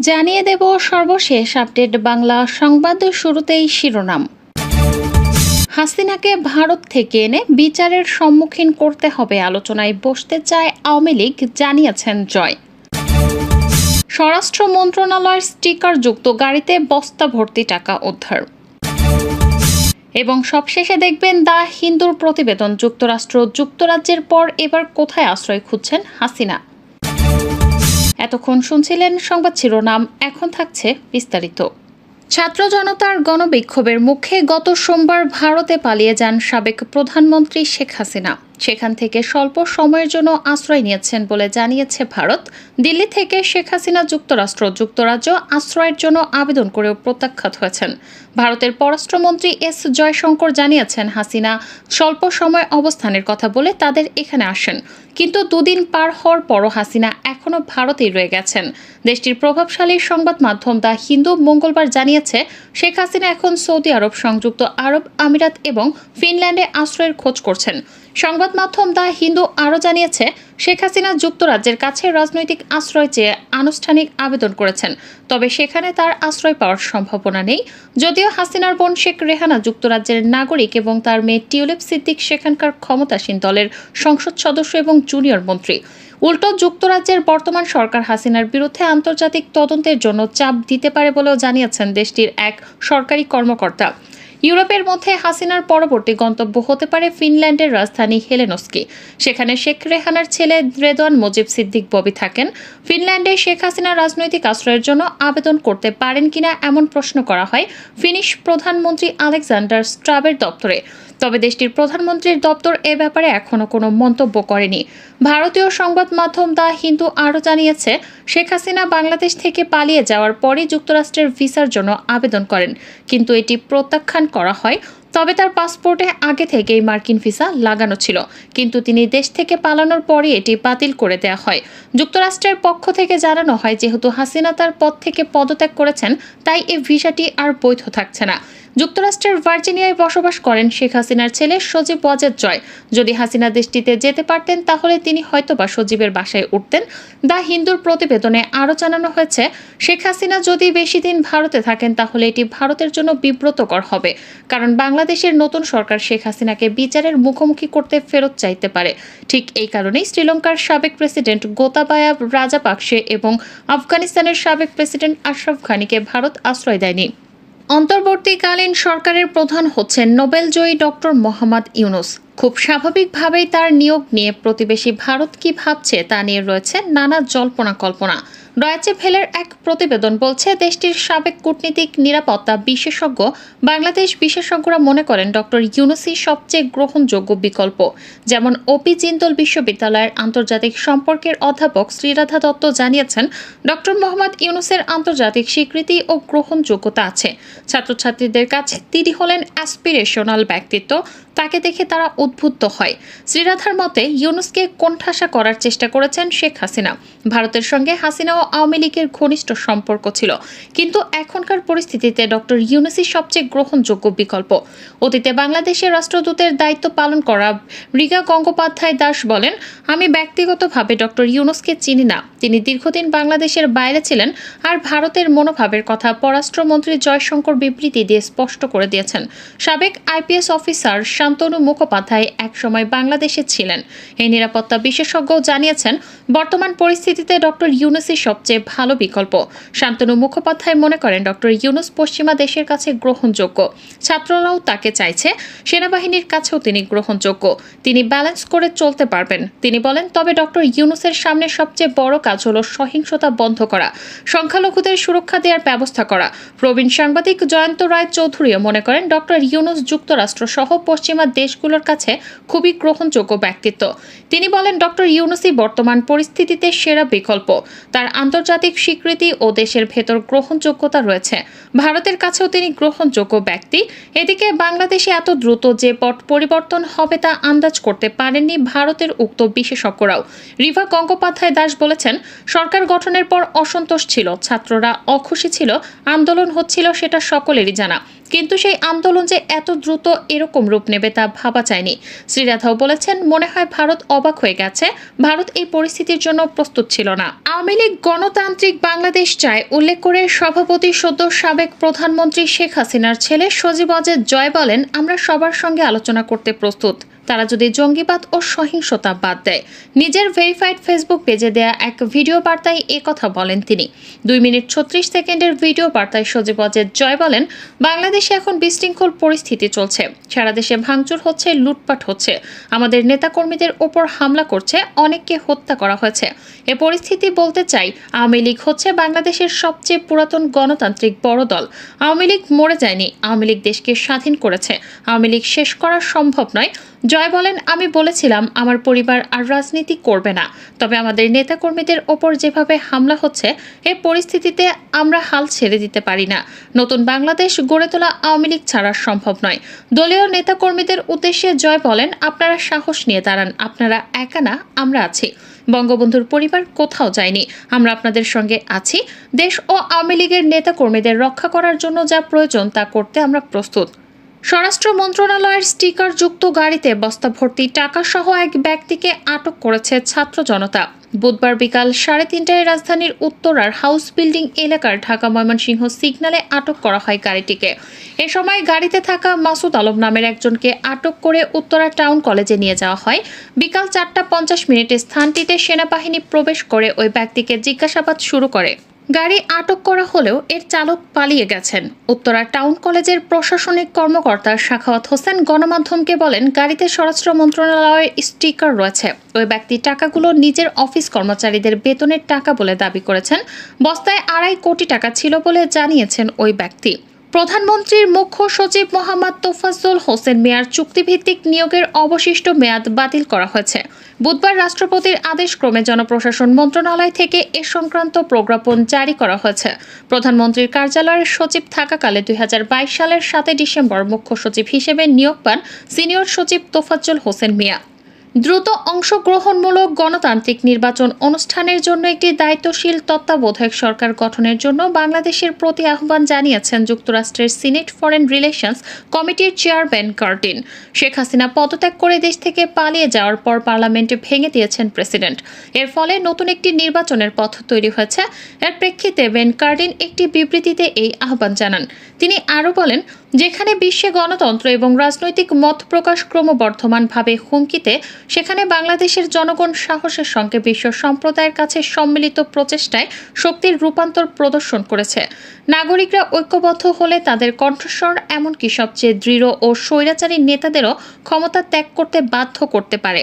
জানিয়ে দেব সর্বশেষ আপডেট বাংলা সংবাদ। শুরুতেই শিরোনাম। হাসিনাকে ভারত থেকে এনে বিচারের সম্মুখীন করতে হবে, আলোচনায় বসতে চায় আওয়ামী লীগ, জানিয়েছেন জয়। স্বরাষ্ট্র মন্ত্রণালয়ের স্টিকারযুক্ত গাড়িতে বস্তা ভর্তি টাকা উদ্ধার। এবং সবশেষে দেখবেন দ্য হিন্দুর প্রতিবেদন, যুক্তরাজ্যের পর এবার কোথায় আশ্রয় খুঁজছেন হাসিনা। এতক্ষণ শুনছিলেন সংবাদ শিরোনাম, এখন থাকছে বিস্তারিত। ছাত্র জনতার গণবিক্ষোভের মুখে গত সোমবার ভারতে পালিয়ে যান সাবেক প্রধানমন্ত্রী শেখ হাসিনা। সেখান থেকে স্বল্প সময়ের জন্য আশ্রয় নিয়েছেন বলে জানিয়েছে ভারত। দিল্লি থেকে শেখ হাসিনা যুক্তরাজ্য আশ্রয়ের জন্য আবেদন করেও প্রত্যাখ্যাত হয়েছেন। ভারতের পররাষ্ট্রমন্ত্রী এস জয়শঙ্কর জানিয়েছেন, হাসিনা স্বল্প সময় অবস্থানের কথা বলে তাদের এখানে আসেন, কিন্তু দুদিন পার হওয়ার পরও হাসিনা এখনও ভারতেই রয়ে গেছেন। দেশটির প্রভাবশালী সংবাদ মাধ্যম দ্য হিন্দু মঙ্গলবার জানিয়েছে, শেখ হাসিনা এখন সৌদি আরব, সংযুক্ত আরব আমিরাত এবং ফিনল্যান্ডে আশ্রয়ের খোঁজ করছেন। সংবাদ মাধ্যম দ্য হিন্দু আরও জানিয়েছে, শেখ হাসিনা যুক্তরাজ্যের কাছে রাজনৈতিক আশ্রয় চেয়ে আনুষ্ঠানিক আবেদন করেছেন, তবে সেখানে তার আশ্রয় পাওয়ার সম্ভাবনা নেই। যদিও হাসিনার বোন শেখ রেহানা যুক্তরাজ্যের নাগরিক এবং তার মেয়ে টিউলিপ সিদ্দিক সেখানকার ক্ষমতাসীন দলের সংসদ সদস্য এবং জুনিয়র মন্ত্রী। উল্টো যুক্তরাজ্যের বর্তমান সরকার হাসিনার বিরুদ্ধে আন্তর্জাতিক তদন্তের জন্য চাপ দিতে পারে বলেও জানিয়েছেন দেশটির এক সরকারি কর্মকর্তা। ইউরোপের মধ্যে হাসিনার পরবর্তী গন্তব্য হতে পারে ফিনল্যান্ডের রাজধানী হেলেনস্কি। সেখানে শেখ রেহানার ছেলে রেদওয়ান মুজিব সিদ্দিক ববি থাকেন। ফিনল্যান্ডে শেখ হাসিনা রাজনৈতিক আশ্রয়ের জন্য আবেদন করতে পারেন কিনা এমন প্রশ্ন করা হয় ফিনিশ প্রধানমন্ত্রী আলেকজান্ডার স্ট্রাবের দপ্তরে। তবে দেশটির প্রধানমন্ত্রীর দপ্তর এ ব্যাপারে এখনও কোনো মন্তব্য করেনি। ভারতীয় সংবাদ মাধ্যম দ্য হিন্দু আরও জানিয়েছে, শেখ হাসিনা বাংলাদেশ থেকে পালিয়ে যাওয়ার পরই যুক্তরাষ্ট্রের ভিসার জন্য আবেদন করেন, কিন্তু এটি প্রত্যাখ্যান করা হয়। তবে তার পাসপোর্টে আগে থেকেই মার্কিন ভিসা লাগানো ছিল, কিন্তু তিনি দেশ থেকে পালানোর পরই এটি বাতিল করে দেওয়া হয়। যুক্তরাষ্ট্রের পক্ষ থেকে জানানো হয়, যেহেতু হাসিনা তার পদ থেকে পদত্যাগ করেছেন, তাই এই ভিসাটি আর বৈধ থাকছে না। যুক্তরাষ্ট্রের ভার্জিনিয়ায় বসবাস করেন শেখ হাসিনার ছেলে সজীব ওয়াজেদ জয়। যদি হাসিনা দেশটিতে যেতে পারতেন তাহলে তিনি হয়তোবা সজীবের বাসায় উঠতেন। দ্য হিন্দুর প্রতিবেদনে আরও জানানো হয়েছে, শেখ হাসিনা যদি বেশি দিন ভারতে থাকেন তাহলে এটি ভারতের জন্য বিব্রতকর হবে, কারণ বাংলাদেশের নতুন সরকার শেখ হাসিনাকে বিচারের মুখোমুখি করতে ফেরত চাইতে পারে। ঠিক এই কারণেই শ্রীলঙ্কার সাবেক প্রেসিডেন্ট গোতাবায়া রাজাপাকসে এবং আফগানিস্তানের সাবেক প্রেসিডেন্ট আশরাফ ঘানিকে ভারত আশ্রয় দেয়নি। অন্তর্বর্তীকালীন সরকারের প্রধান হচ্ছেন নোবেলজয়ী ডক্টর মোহাম্মদ ইউনুস। খুব স্বাভাবিকভাবেই তার নিয়োগ নিয়ে প্রতিবেশী ভারত কি ভাবছে তা নিয়ে রয়েছে নানা জল্পনা কল্পনা। ডয়েচে ভেলের এক প্রতিবেদন বলছে, দেশটির সাবেক কূটনীতিক, নিরাপত্তা বিশেষজ্ঞ, বাংলাদেশ বিশেষজ্ঞরা মনে করেন ডক্টর ইউনুসই সবচেয়ে গ্রহণযোগ্য বিকল্প। যেমন ওপি জিন্দল বিশ্ববিদ্যালয়ের আন্তর্জাতিক সম্পর্কের অধ্যাপক শ্রীরাধা দত্ত জানিয়েছেন, ডক্টর মোহাম্মদ ইউনুসের আন্তর্জাতিক স্বীকৃতি ও গ্রহণযোগ্যতা আছে। ছাত্রছাত্রীদের কাছে তিনি হলেন অ্যাসপিরেশনাল ব্যক্তিত্ব, তাকে দেখে তারা উদ্বুদ্ধ হয়। শ্রীরাধার মতে, ইউনুসকে কোণঠাসা করার চেষ্টা করেছেন শেখ হাসিনা। ভারতের সঙ্গে হাসিনা ও আওয়ামী লীগের ঘনিষ্ঠ সম্পর্ক ছিল, কিন্তু এখনকার পরিস্থিতিতে ডক্টর ইউনুসই সবচেয়ে গ্রহণযোগ্য বিকল্প। অতীতে বাংলাদেশের রাষ্ট্রদূতের দায়িত্ব পালন করা মৃগা গঙ্গোপাধ্যায় দাস বলেন, আমি ব্যক্তিগতভাবে ডক্টর ইউনুসকে চিনি না। তিনি দীর্ঘদিন বাংলাদেশের বাইরে ছিলেন, আর ভারতের মনোভাবের কথা পররাষ্ট্রমন্ত্রী জয়শঙ্কর বিবৃতি দিয়ে স্পষ্ট করে দিয়েছেন। সাবেক আইপিএস অফিসার শান্তনু মুখোপাধ্যায় একসময় বাংলাদেশে ছিলেন। এই নিরাপত্তা বিশেষজ্ঞ জানিয়েছেন, বর্তমান পরিস্থিতিতে ডক্টর ইউনুসই সবচেয়ে ভালো বিকল্প। শান্তনু মুখোপাধ্যায় মনে করেন, ডক্টর ইউনুস পশ্চিমা দেশের কাছে গ্রহণযোগ্য, ছাত্ররাও তাকে চাইছে, সেনাবাহিনীর কাছেও তিনি গ্রহণযোগ্য, তিনি ব্যালেন্স করে চলতে পারবেন। তিনি বলেন, তবে ডক্টর ইউনুসের সামনে সবচেয়ে বড় কাজ হলো সহিংসতা বন্ধ করা, সংখ্যালঘুদের সুরক্ষা দেওয়ার ব্যবস্থা করা। প্রবীণ সাংবাদিক জয়ন্ত রায় চৌধুরীও মনে করেন, ডক্টর ইউনুস যুক্তরাষ্ট্র সহ পশ্চিমা দেশগুলোর কাছে খুবই গ্রহণযোগ্য ব্যক্তিত্ব। তিনি বলেন, ডক্টর ইউনুসই বর্তমান পরিস্থিতিতে সেরা বিকল্প। তার আন্তর্জাতিক স্বীকৃতি ও দেশের ভেতর গ্রহণযোগ্যতা রয়েছে। ভারতের কাছেও তিনি গ্রহণযোগ্য ব্যক্তি। এদিকে বাংলাদেশে এত দ্রুত যে পট পরিবর্তন হবে তা আন্দাজ করতে পারেননি ভারতের উক্ত বিশেষজ্ঞরাও। রিভা গঙ্গোপাধ্যায় দাস বলেছেন, সরকার গঠনের পর অসন্তোষ ছিল, ছাত্ররা অখুশি ছিল, আন্দোলন হচ্ছিল, সেটা সকলেরই জানা। কিন্তু সেই আন্দোলন যে এত দ্রুত এরকম রূপ নেবে তা ভাবা যায়নি। শ্রীরাধাও বলেছেন, মনে হয় ভারত অবাক হয়ে গেছে, ভারত এই পরিস্থিতির জন্য প্রস্তুত ছিল না। আওয়ামী লীগ গণতান্ত্রিক বাংলাদেশ চায় উল্লেখ করে সভাপতি সদ্য সাবেক প্রধানমন্ত্রী শেখ হাসিনার ছেলে সজীব ওয়াজেদ জয় বলেন, আমরা সবার সঙ্গে আলোচনা করতে প্রস্তুত, তারা যদি জঙ্গিবাদ ও সহিংসতা বাদ দেয়। নিজের ভেরিফাইড ফেসবুক পেজে দেয়া এক ভিডিও বার্তায় কথা বলেন তিনি। 2 মিনিট 36 সেকেন্ডের ভিডিও বার্তায় সজীব ওয়াজেদ জয় বলেন, বাংলাদেশে এখন বিশৃঙ্খল পরিস্থিতি চলছে, সারা দেশে ভাঙচুর হচ্ছে, লুটপাট হচ্ছে, আমাদের নেতাকর্মীদের ওপর হামলা করছে, অনেককে হত্যা করা হয়েছে। এ পরিস্থিতি বলতে চাই, আওয়ামী লীগ হচ্ছে বাংলাদেশের সবচেয়ে পুরাতন গণতান্ত্রিক বড় দল। আওয়ামী লীগ মরে যায়নি, আওয়ামী লীগ দেশকে স্বাধীন করেছে, আওয়ামী লীগ শেষ করা সম্ভব নয়। জয় বলেন, আমি বলেছিলাম আমার পরিবার আর রাজনীতি করবে না, তবে আমাদের নেতাকর্মীদের ওপর যেভাবে হামলা হচ্ছে, এ পরিস্থিতিতে আমরা হাল ছেড়ে দিতে পারি না। নতুন বাংলাদেশ গড়ে তোলা আওয়ামী লীগ ছাড়া সম্ভব নয়। দলীয় নেতাকর্মীদের উদ্দেশ্যে জয় বলেন, আপনারা সাহস নিয়ে দাঁড়ান, আপনারা একা না, আমরা আছি। বঙ্গবন্ধুর পরিবার কোথাও যায়নি, আমরা আপনাদের সঙ্গে আছি। দেশ ও আওয়ামী লীগের নেতাকর্মীদের রক্ষা করার জন্য যা প্রয়োজন তা করতে আমরা প্রস্তুত। স্বরাষ্ট্র মন্ত্রণালয়ের স্টিকার যুক্ত গাড়িতে বস্তা ভর্তি টাকা সহ এক ব্যক্তিকে আটক করেছে ছাত্র জনতা। বুধবার বিকাল 3:30টায় রাজধানীর উত্তরার হাউস বিল্ডিং এলাকার ঢাকা ময়মনসিংহ সিগন্যালে আটক করা হয় গাড়িটিকে। এ সময় গাড়িতে থাকা মাসুদ আলম নামের একজনকে আটক করে উত্তরা টাউন কলেজে নিয়ে যাওয়া হয়। বিকাল 4:50 স্থানটিতে সেনাবাহিনী প্রবেশ করে ওই ব্যক্তিকে জিজ্ঞাসাবাদ শুরু করে। গাড়ি আটক করা হলেও এর চালক পালিয়ে গেছেন। উত্তরা টাউন কলেজের প্রশাসনিক কর্মকর্তা সাখাওয়াত হোসেন গণমাধ্যমকে বলেন, গাড়িতে স্বরাষ্ট্র মন্ত্রণালয়ের স্টিকার রয়েছে। ওই ব্যক্তি টাকাগুলো নিজের অফিস কর্মচারীদের বেতনের টাকা বলে দাবি করেছেন। বস্তায় 2.5 কোটি টাকা ছিল বলে জানিয়েছেন ওই ব্যক্তি। প্রধানমন্ত্রীর মুখ্য সচিব মোহাম্মদ তোফাজ্জল হোসেন মিয়ার চুক্তিভিত্তিক নিয়োগের অবশিষ্ট মেয়াদ বাতিল করা হয়েছে। বুধবার রাষ্ট্রপতির আদেশক্রমে জনপ্রশাসন মন্ত্রণালয় থেকে এ সংক্রান্ত প্রজ্ঞাপন জারি করা হয়েছে। প্রধানমন্ত্রীর কার্যালয়ের সচিব থাকাকালে 2022 সালের 7 ডিসেম্বর মুখ্য সচিব হিসেবে নিয়োগ পান সিনিয়র সচিব তোফাজ্জল হোসেন মিয়া। দ্রুত অংশগ্রহণমূলক গণতান্ত্রিক নির্বাচন অনুষ্ঠানের জন্য একটি দায়িত্বশীল তত্ত্বাবধায়ক সরকার গঠনের জন্য বাংলাদেশের প্রতি আহ্বান জানিয়েছেন যুক্তরাষ্ট্রের সিনেট ফরেন রিলেশনস কমিটির চেয়ারম্যান কার্টিন। শেখ হাসিনা পদত্যাগ করে দেশ থেকে পালিয়ে যাওয়ার পর পার্লামেন্টে ভেঙে দিয়েছেন প্রেসিডেন্ট। এর ফলে নতুন একটি নির্বাচনের পথ তৈরি হয়েছে। এর প্রেক্ষিতে বেন কার্টিন একটি বিবৃতিতে এই আহ্বান জানান। তিনি আরও বলেন, যেখানে বিশ্বে গণতন্ত্র এবং রাজনৈতিক মত প্রকাশ ক্রমবর্ধমানভাবে হুমকিতে, সেখানে বাংলাদেশের জনগণ সাহসের সঙ্গে বিশ্ব সম্প্রদায়ের কাছে সম্মিলিত প্রচেষ্টায় শক্তির রূপান্তর প্রদর্শন করেছে। নাগরিকরা ঐক্যবদ্ধ হলে তাদের কণ্ঠস্বর এমনকি সবচেয়ে দৃঢ় ও স্বৈরাচারী নেতাদেরও ক্ষমতা ত্যাগ করতে বাধ্য করতে পারে।